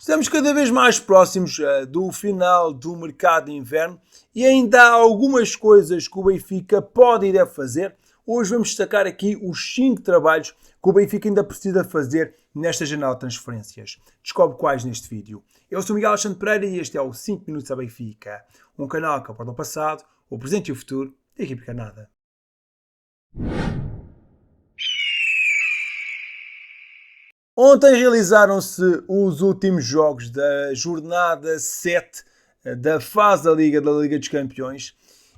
Estamos cada vez mais próximos do final do mercado de inverno e ainda há algumas coisas que o Benfica pode e deve fazer. Hoje vamos destacar aqui os 5 trabalhos que o Benfica ainda precisa fazer nesta janela de transferências. Descobre quais neste vídeo. Eu sou Miguel Alexandre Pereira e este é o 5 Minutos a Benfica, um canal que aborda o passado, o presente e o futuro da equipe Canada. Ontem realizaram-se os últimos jogos da jornada 7 da fase da Liga dos Campeões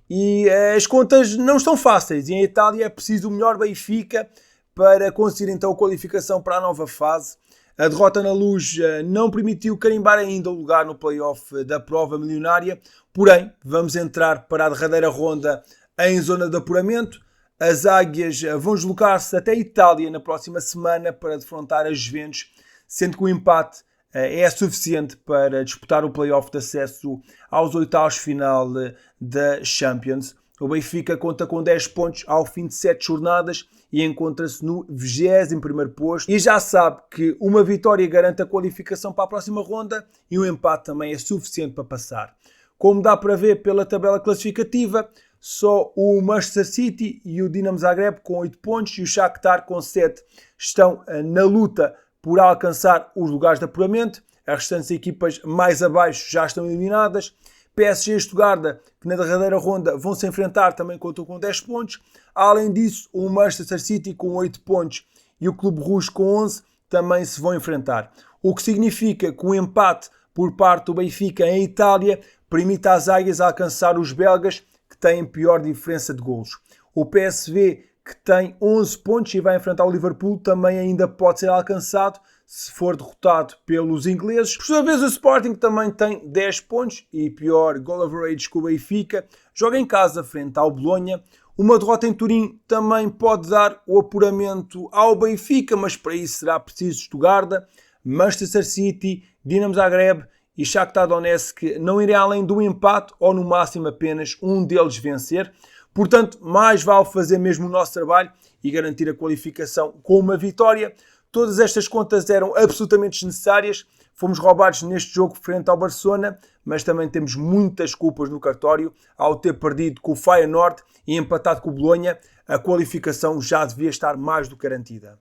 e as contas não estão fáceis e em Itália é preciso o melhor Benfica para conseguir então a qualificação para a nova fase. A derrota na Luz não permitiu carimbar ainda o lugar no play-off da prova milionária, porém vamos entrar para a derradeira ronda em zona de apuramento. As Águias vão deslocar-se até a Itália na próxima semana para defrontar as Juventus, sendo que o empate é suficiente para disputar o play-off de acesso aos oitavos final da Champions. O Benfica conta com 10 pontos ao fim de 7 jornadas e encontra-se no 21º posto. E já sabe que uma vitória garante a qualificação para a próxima ronda e o empate também é suficiente para passar. Como dá para ver pela tabela classificativa, só o Manchester City e o Dinamo Zagreb com 8 pontos e o Shakhtar com 7 estão na luta por alcançar os lugares de apuramento. As restantes equipas mais abaixo já estão eliminadas. PSG e Stuttgart, que na derradeira ronda vão se enfrentar, também contam com 10 pontos. Além disso, o Manchester City com 8 pontos e o Clube Rouge com 11 também se vão enfrentar. O que significa que o empate por parte do Benfica em Itália permite às Águias alcançar os belgas, que têm pior diferença de golos. O PSV, que tem 11 pontos e vai enfrentar o Liverpool, também ainda pode ser alcançado se for derrotado pelos ingleses. Por sua vez, o Sporting também tem 10 pontos e pior goal average que o Benfica. Joga em casa frente ao Bolonha. Uma derrota em Turim também pode dar o apuramento ao Benfica, mas para isso será preciso Stuttgart, Manchester City, Dinamo Zagreb e Shakhtar Donetsk não irem além do empate ou no máximo apenas um deles vencer. Portanto, mais vale fazer mesmo o nosso trabalho e garantir a qualificação com uma vitória. Todas estas contas eram absolutamente desnecessárias. Fomos roubados neste jogo frente ao Barcelona, mas também temos muitas culpas no cartório. Ao ter perdido com o Feyenoord e empatado com o Bolonha, a qualificação já devia estar mais do que garantida.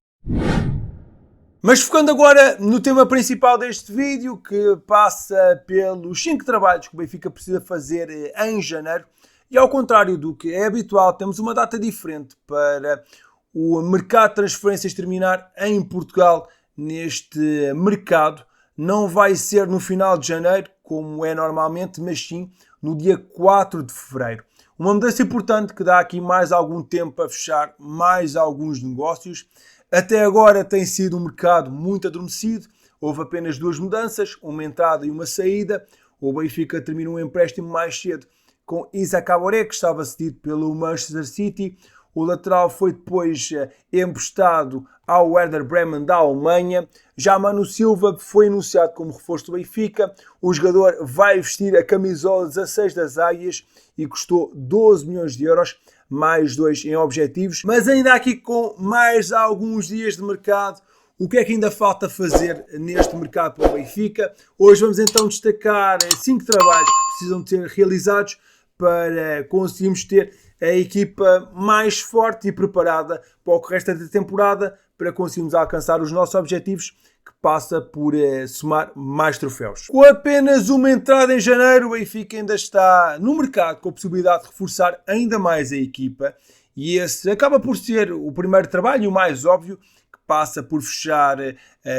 Mas focando agora no tema principal deste vídeo, que passa pelos 5 trabalhos que o Benfica precisa fazer em janeiro, e ao contrário do que é habitual, temos uma data diferente para o mercado de transferências terminar em Portugal neste mercado. Não vai ser no final de janeiro, como é normalmente, mas sim no dia 4 de fevereiro. Uma mudança importante que dá aqui mais algum tempo para fechar mais alguns negócios. Até agora tem sido um mercado muito adormecido, houve apenas 2 mudanças, uma entrada e uma saída. O Benfica terminou um empréstimo mais cedo com Isaac Aboré, que estava cedido pelo Manchester City. O lateral foi depois emprestado ao Werder Bremen da Alemanha. Já Manu Silva foi anunciado como reforço do Benfica. O jogador vai vestir a camisola 16 das Águias e custou 12 milhões de euros. Mais 2 em objetivos, mas ainda aqui com mais alguns dias de mercado. O que é que ainda falta fazer neste mercado para o Benfica? Hoje vamos então destacar 5 trabalhos que precisam de ser realizados para conseguirmos ter a equipa mais forte e preparada para o resto da temporada, para conseguirmos alcançar os nossos objetivos, que passa por somar mais troféus. Com apenas uma entrada em janeiro, o Benfica ainda está no mercado com a possibilidade de reforçar ainda mais a equipa e esse acaba por ser o primeiro trabalho e o mais óbvio, que passa por fechar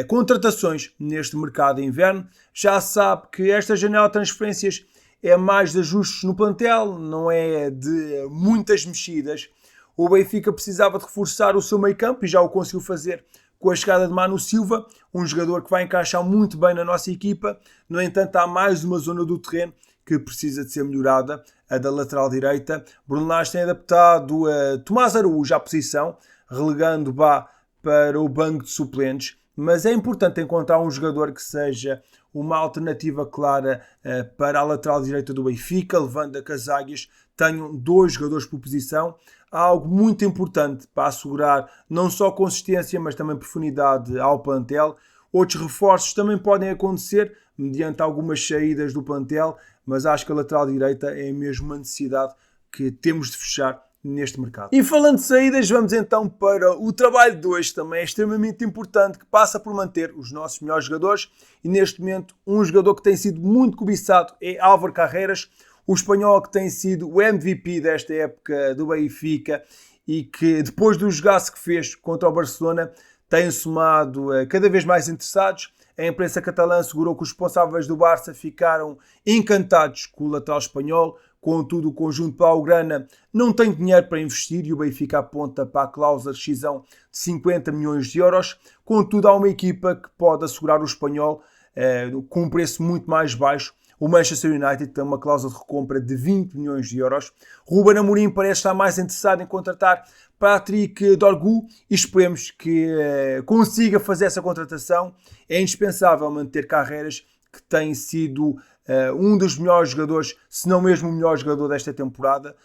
contratações neste mercado de inverno. Já sabe que esta janela de transferências é mais de ajustes no plantel, não é de muitas mexidas. O Benfica precisava de reforçar o seu meio-campo e já o conseguiu fazer com a chegada de Manu Silva, um jogador que vai encaixar muito bem na nossa equipa. No entanto, há mais uma zona do terreno que precisa de ser melhorada, a da lateral direita. Bruno Lage tem adaptado a Tomás Araújo à posição, relegando Bá para o banco de suplentes, mas é importante encontrar um jogador que seja uma alternativa clara para a lateral direita do Benfica, levando a que as Águias tenham 2 jogadores por posição. Há algo muito importante para assegurar não só consistência, mas também profundidade ao plantel. Outros reforços também podem acontecer mediante algumas saídas do plantel, mas acho que a lateral direita é mesmo uma necessidade que temos de fechar neste mercado. E falando de saídas, vamos então para o trabalho de hoje, também é extremamente importante, que passa por manter os nossos melhores jogadores, e neste momento um jogador que tem sido muito cobiçado é Álvaro Carreras, o espanhol que tem sido o MVP desta época do Benfica e que depois do jogaço que fez contra o Barcelona tem somado cada vez mais interessados. A imprensa catalã assegurou que os responsáveis do Barça ficaram encantados com o lateral espanhol. Contudo, o conjunto blaugrana não tem dinheiro para investir e o Benfica aponta para a cláusula de rescisão de 50 milhões de euros. Contudo, há uma equipa que pode assegurar o espanhol com um preço muito mais baixo. O Manchester United tem uma cláusula de recompra de 20 milhões de euros. Ruben Amorim parece estar mais interessado em contratar Patrick Dorgu e esperemos que consiga fazer essa contratação. É indispensável manter Carreras, que tem sido um dos melhores jogadores, se não mesmo o melhor jogador desta temporada.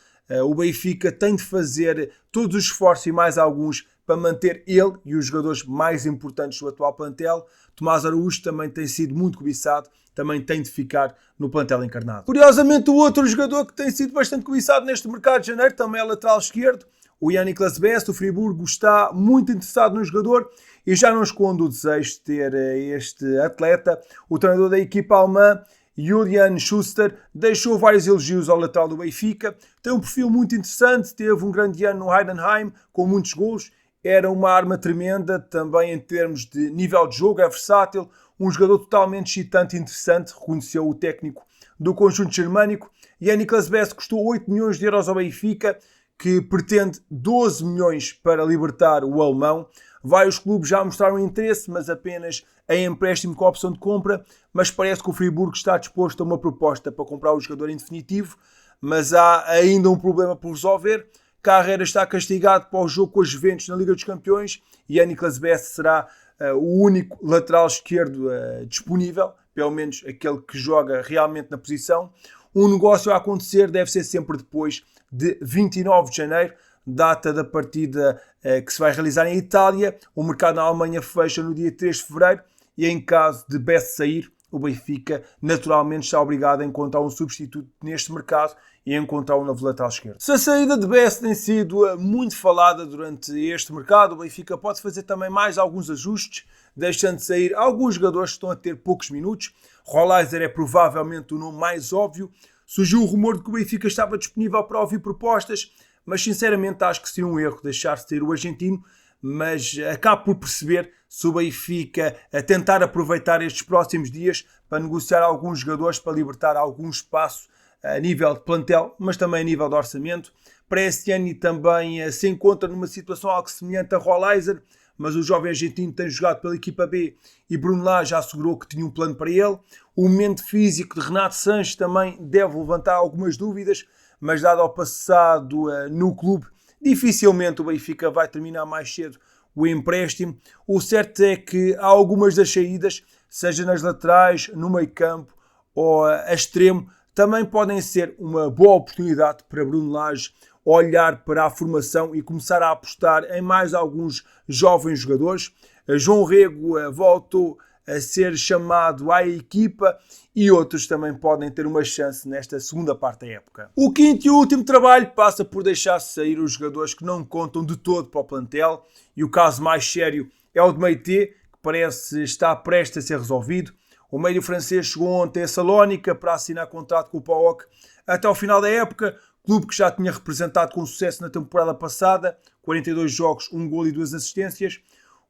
O Benfica tem de fazer todos os esforços e mais alguns para manter ele e os jogadores mais importantes do atual plantel. Tomás Araújo também tem sido muito cobiçado, também tem de ficar no plantel encarnado. Curiosamente, o outro jogador que tem sido bastante cobiçado neste mercado de janeiro também é lateral esquerdo. O Jan-Niklas Best, do Friburgo, está muito interessado no jogador e já não esconde o desejo de ter este atleta. O treinador da equipa alemã, Julian Schuster, deixou vários elogios ao lateral do Benfica. Tem um perfil muito interessante, teve um grande ano no Heidenheim, com muitos golos. Era uma arma tremenda, também em termos de nível de jogo, é versátil. Um jogador totalmente excitante e interessante, reconheceu o técnico do conjunto germânico. Jan-Niklas Best custou 8 milhões de euros ao Benfica, que pretende 12 milhões para libertar o alemão. Vários clubes já mostraram interesse, mas apenas em empréstimo com a opção de compra. Mas parece que o Friburgo está disposto a uma proposta para comprar o jogador em definitivo. Mas há ainda um problema por resolver. Carreras está castigado para o jogo com os Juventus na Liga dos Campeões e Jan-Niklas Best será o único lateral esquerdo disponível, pelo menos aquele que joga realmente na posição. Um negócio a acontecer deve ser sempre depois de 29 de janeiro, data da partida que se vai realizar em Itália. O mercado na Alemanha fecha no dia 3 de fevereiro e em caso de Best sair, o Benfica naturalmente está obrigado a encontrar um substituto neste mercado e a encontrar um novo lateral esquerdo. Se a saída de Best tem sido muito falada durante este mercado, o Benfica pode fazer também mais alguns ajustes, deixando de sair alguns jogadores que estão a ter poucos minutos. Rolaiser é provavelmente o nome mais óbvio. Surgiu o rumor de que o Benfica estava disponível para ouvir propostas, mas sinceramente acho que seria um erro deixar de sair o argentino, mas acabo por perceber se o Benfica a tentar aproveitar estes próximos dias para negociar alguns jogadores para libertar algum espaço a nível de plantel, mas também a nível de orçamento. Para este ano também se encontra numa situação algo semelhante a Rolaiser, mas o jovem argentino tem jogado pela equipa B e Bruno Lage já assegurou que tinha um plano para ele. O momento físico de Renato Sanches também deve levantar algumas dúvidas, mas dado ao passado no clube, dificilmente o Benfica vai terminar mais cedo o empréstimo. O certo é que há algumas das saídas, seja nas laterais, no meio campo ou a extremo, também podem ser uma boa oportunidade para Bruno Lage olhar para a formação e começar a apostar em mais alguns jovens jogadores. João Rego voltou a ser chamado à equipa e outros também podem ter uma chance nesta segunda parte da época. O quinto e último trabalho passa por deixar sair os jogadores que não contam de todo para o plantel e o caso mais sério é o de Meite, que parece estar prestes a ser resolvido. O médio francês chegou ontem a Salónica para assinar contrato com o PAOK até ao final da época, clube que já tinha representado com sucesso na temporada passada, 42 jogos, 1 golo e 2 assistências.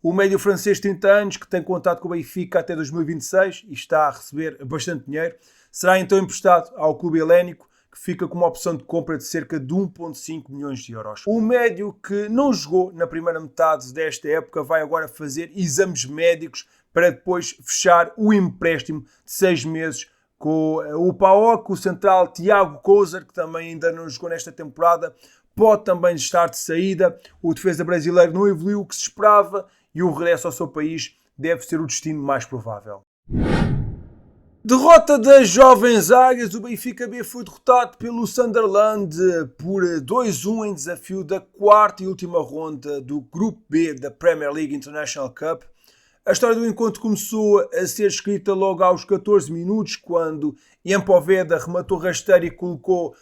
O médio francês de 30 anos, que tem contrato com o Benfica até 2026 e está a receber bastante dinheiro, será então emprestado ao clube helénico, que fica com uma opção de compra de cerca de 1,5 milhões de euros. O médio que não jogou na primeira metade desta época vai agora fazer exames médicos para depois fechar o empréstimo de 6 meses com o PAOK. O central Tiago Kozer, que também ainda não jogou nesta temporada, pode também estar de saída. O defesa brasileiro não evoluiu o que se esperava e o regresso ao seu país deve ser o destino mais provável. Derrota das jovens águias. O Benfica B foi derrotado pelo Sunderland por 2-1 em desafio da quarta e última ronda do Grupo B da Premier League International Cup. A história do encontro começou a ser escrita logo aos 14 minutos, quando Jan Poveda rematou rasteiro e colocou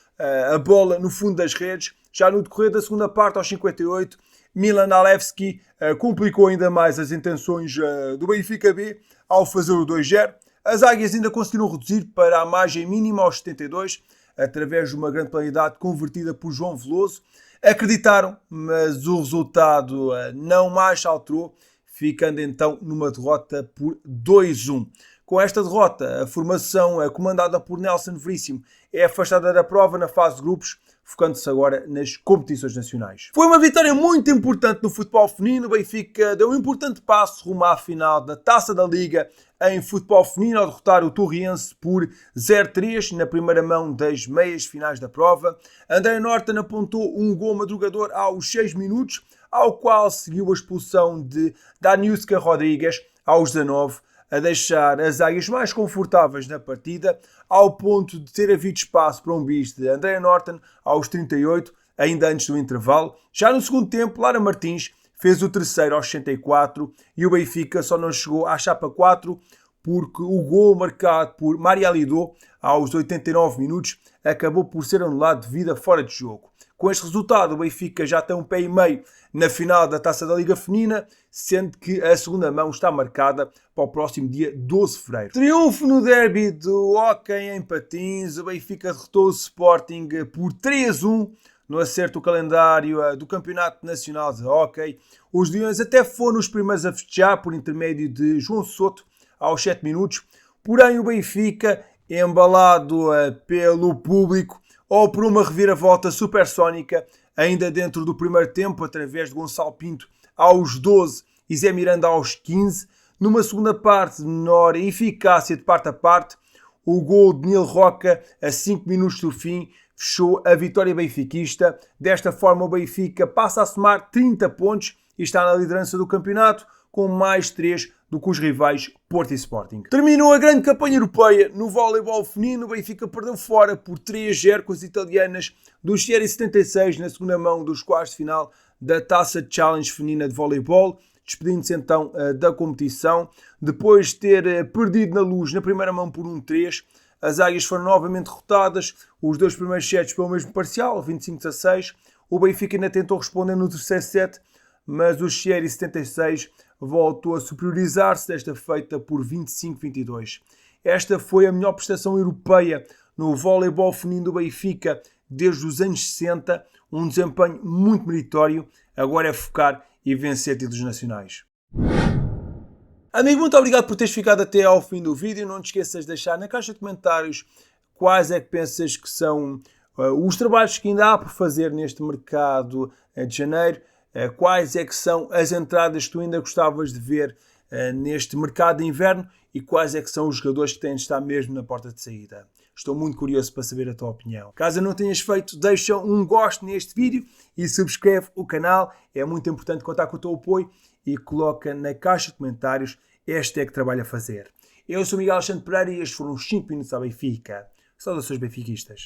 a bola no fundo das redes. Já no decorrer da segunda parte, aos 58, Milan Alevski complicou ainda mais as intenções do Benfica B ao fazer o 2-0. As Águias ainda conseguiram reduzir para a margem mínima aos 72, através de uma grande penalidade convertida por João Veloso. Acreditaram, mas o resultado não mais alterou, ficando então numa derrota por 2-1. Com esta derrota, a formação comandada por Nelson Veríssimo é afastada da prova na fase de grupos, focando-se agora nas competições nacionais. Foi uma vitória muito importante no futebol feminino. O Benfica deu um importante passo rumo à final da Taça da Liga em futebol feminino ao derrotar o Torriense por 0-3 na primeira mão das meias finais da prova. André Norton apontou um gol madrugador aos 6 minutos, ao qual seguiu a expulsão de Daniuska Rodrigues aos 19, a deixar as Águias mais confortáveis na partida, ao ponto de ter havido espaço para um bis de André Norton aos 38, ainda antes do intervalo. Já no segundo tempo, Lara Martins fez o terceiro aos 64 e o Benfica só não chegou à chapa 4 porque o gol marcado por Maria Lidó aos 89 minutos acabou por ser anulado devido a fora de jogo. Com este resultado, o Benfica já tem um pé e meio na final da Taça da Liga Feminina, sendo que a segunda mão está marcada para o próximo dia 12 de fevereiro. Triunfo no derby do hóquei em patins. O Benfica derrotou o Sporting por 3-1 no acerto do calendário do Campeonato Nacional de Hóquei. Os Leões até foram os primeiros a festejar por intermédio de João Soto aos 7 minutos. Porém, o Benfica, embalado pelo público, ou por uma reviravolta supersónica, ainda dentro do primeiro tempo, através de Gonçalo Pinto aos 12 e Zé Miranda aos 15. Numa segunda parte de menor eficácia de parte a parte, o gol de Nil Roca, a 5 minutos do fim, fechou a vitória benfiquista. Desta forma, o Benfica passa a somar 30 pontos e está na liderança do campeonato, com mais 3 do que os rivais Porto e Sporting. Terminou a grande campanha europeia no voleibol feminino. O Benfica perdeu fora por 3-0 com as italianas do Chieri 76 na segunda mão dos quartos de final da Taça Challenge Feminina de Voleibol, despedindo-se então da competição. Depois de ter perdido na Luz na primeira mão por 1-3, as Águias foram novamente derrotadas, os dois primeiros sets pelo mesmo parcial, 25-16. O Benfica ainda tentou responder no terceiro set, mas o Chieri 76 voltou a superiorizar-se, desta feita por 25-22. Esta foi a melhor prestação europeia no voleibol feminino do Benfica desde os anos 60, um desempenho muito meritório. Agora é focar e vencer títulos nacionais. Amigo, muito obrigado por teres ficado até ao fim do vídeo. Não te esqueças de deixar na caixa de comentários quais é que pensas que são os trabalhos que ainda há por fazer neste mercado de janeiro. Quais é que são as entradas que tu ainda gostavas de ver neste mercado de inverno e quais é que são os jogadores que têm de estar mesmo na porta de saída. Estou muito curioso para saber a tua opinião. Caso não tenhas feito, deixa um gosto neste vídeo e subscreve o canal. É muito importante contar com o teu apoio e coloca na caixa de comentários hashtag trabalho a fazer. Eu sou Miguel Alexandre Pereira e estes foram os 5 minutos à Benfica. Saudações benfiquistas.